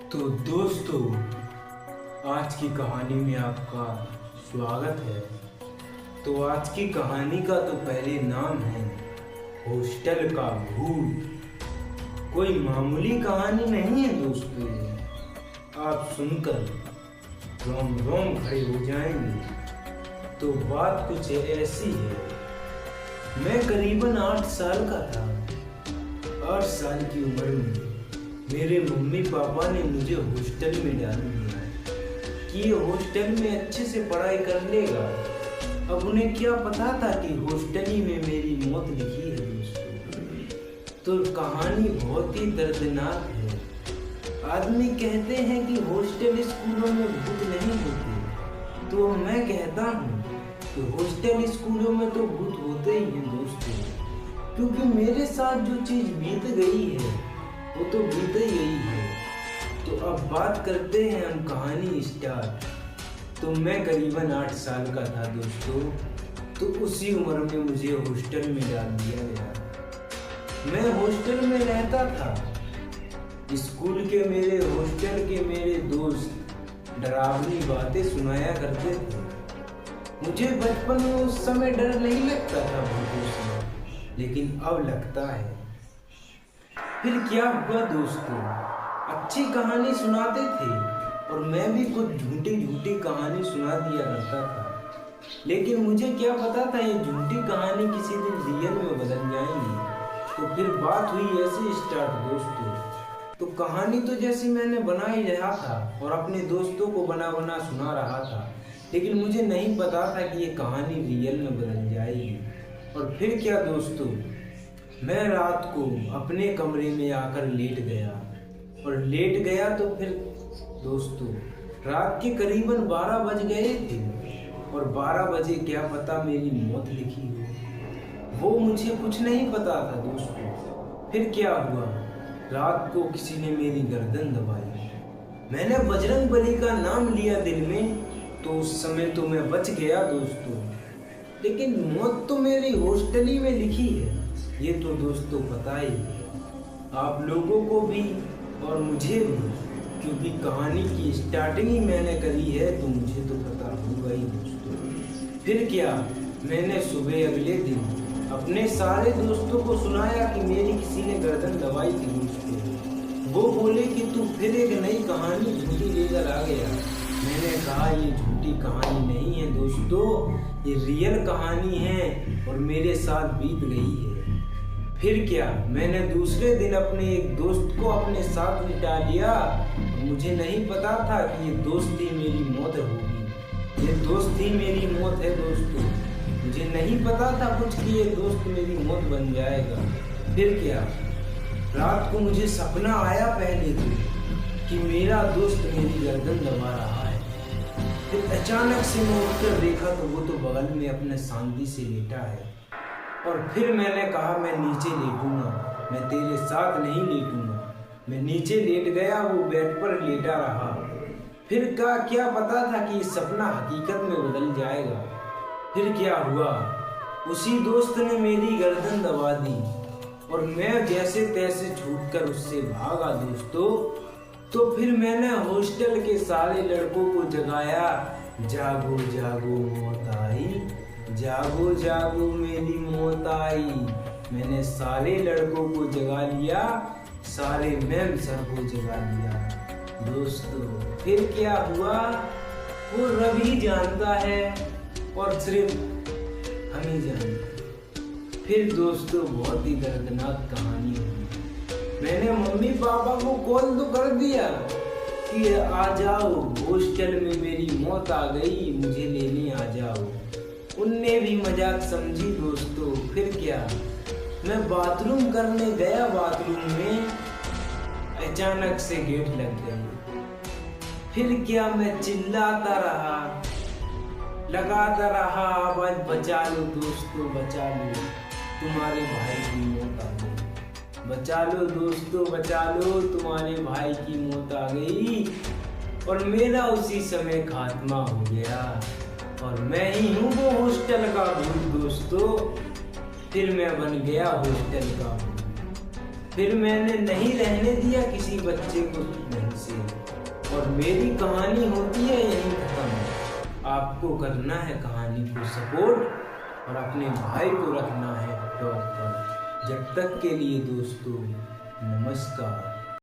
तो दोस्तों, आज की कहानी में आपका स्वागत है। तो आज की कहानी का तो पहले नाम है हॉस्टल का भूत। कोई मामूली कहानी नहीं है दोस्तों, आप सुनकर रोम रोम खड़े हो जाएंगे। तो बात कुछ ऐसी है, मैं करीबन 8 साल का था। 8 साल की उम्र में मेरे मम्मी पापा ने मुझे हॉस्टल में डाल दिया कि ये हॉस्टल में अच्छे से पढ़ाई कर लेगा। अब उन्हें क्या पता था कि हॉस्टल ही में मेरी मौत लिखी है दोस्तों। तो कहानी बहुत ही दर्दनाक है। आदमी कहते हैं कि हॉस्टल स्कूलों में भूत नहीं होते, तो मैं कहता हूँ कि हॉस्टल स्कूलों में तो भूत होते ही हैं दोस्तों, क्योंकि मेरे साथ जो चीज़ बीत गई है वो तो बीत ही गई है। तो अब बात करते हैं हम कहानी स्टार्ट। तो मैं करीबन 8 साल का था दोस्तों। तो उसी उम्र में मुझे हॉस्टल में डाल दिया गया। मैं हॉस्टल में रहता था। स्कूल के मेरे हॉस्टल के मेरे दोस्त डरावनी बातें सुनाया करते थे। मुझे बचपन में उस समय डर नहीं लगता था भूतों से, लेकिन अब लगता है। फिर क्या हुआ दोस्तों, अच्छी कहानी सुनाते थे और मैं भी कुछ झूठी कहानी सुना दिया करता था। लेकिन मुझे क्या पता था ये झूठी कहानी किसी दिन रियल में बदल जाएंगी। तो फिर बात हुई ऐसे स्टार्ट दोस्तों। तो कहानी तो जैसी मैंने बना ही रहा था और अपने दोस्तों को बना बना सुना रहा था, लेकिन मुझे नहीं पता था कि ये कहानी रियल में बदल जाएगी। और फिर क्या दोस्तों, मैं रात को अपने कमरे में आकर लेट गया और लेट गया तो फिर दोस्तों रात के करीबन 12 बज गए थे और 12 बजे क्या पता मेरी मौत लिखी हो, वो मुझे कुछ नहीं पता था दोस्तों। फिर क्या हुआ, रात को किसी ने मेरी गर्दन दबाई। मैंने बजरंग बली का नाम लिया दिल में, तो उस समय तो मैं बच गया दोस्तों। लेकिन मौत तो मेरी हॉस्टल ही में लिखी है, ये तो दोस्तों पता ही है आप लोगों को भी और मुझे भी, क्योंकि कहानी की स्टार्टिंग ही मैंने करी है, तो मुझे तो पता होगा ही दोस्तों। फिर क्या, मैंने सुबह अगले दिन अपने सारे दोस्तों को सुनाया कि मेरी किसी ने गर्दन दबाई थी दोस्तों। वो बोले कि तू फिर एक नई कहानी झूठी लेकर आ गया। मैंने कहा ये झूठी कहानी नहीं है दोस्तों, ये रियल कहानी है और मेरे साथ बीत गई है। फिर क्या, मैंने दूसरे दिन अपने एक दोस्त को अपने साथ लिटा लिया। मुझे नहीं पता था कि ये दोस्त ही मेरी मौत होगी, ये दोस्त ही मेरी मौत है दोस्तों। मुझे नहीं पता था कुछ कि ये दोस्त मेरी मौत बन जाएगा। फिर क्या, रात को मुझे सपना आया पहले तो कि मेरा दोस्त मेरी गर्दन दबा रहा है। फिर अचानक से मैं उठकर देखा तो वो तो बगल में अपने शांति से लेटा है। और फिर मैंने कहा मैं नीचे लेटूंगा, मैं तेरे साथ नहीं लेटूंगा। मैं नीचे लेट गया, वो बेड पर लेटा रहा। फिर क्या पता था कि सपना हकीकत में बदल जाएगा। फिर क्या हुआ, उसी दोस्त ने मेरी गर्दन दबा दी और मैं जैसे तैसे छूटकर उससे भागा दोस्तों। तो फिर मैंने हॉस्टल के सारे लड़कों को जगाया, जागो जागो मौत आई, जागो जागो मेरी मौत आई। मैंने सारे लड़कों को जगा लिया, सारे मैम सर को जगा लिया दोस्तों। फिर क्या हुआ वो रब ही जानता है और सिर्फ हम ही जानते। फिर दोस्तों बहुत ही दर्दनाक कहानी हुई। मैंने मम्मी पापा को कॉल तो कर दिया कि आ जाओ, हॉस्टल में मेरी मौत आ गई, मुझे लेने आ जाओ। उनने भी मजाक समझी दोस्तों। फिर क्या, मैं बाथरूम करने गया, बाथरूम में अचानक से गेट लग गई। फिर क्या, मैं चिल्लाता रहा, लगाता रहा आवाज, बचा लो दोस्तों बचा लो, तुम्हारे भाई की मौत आ गई। बचा लो दोस्तों बचा लो, तुम्हारे भाई की मौत आ गई। और मेरा उसी समय खात्मा हो गया और मैं ही हूँ वो हॉस्टल का भूत दोस्तों। फिर मैं बन गया हॉस्टल का भूत। फिर मैंने नहीं रहने दिया किसी बच्चे को ढंग से। और मेरी कहानी होती है यहीं खत्म। आपको करना है कहानी को सपोर्ट और अपने भाई को रखना है टॉप पर। जब तक के लिए दोस्तों, नमस्कार।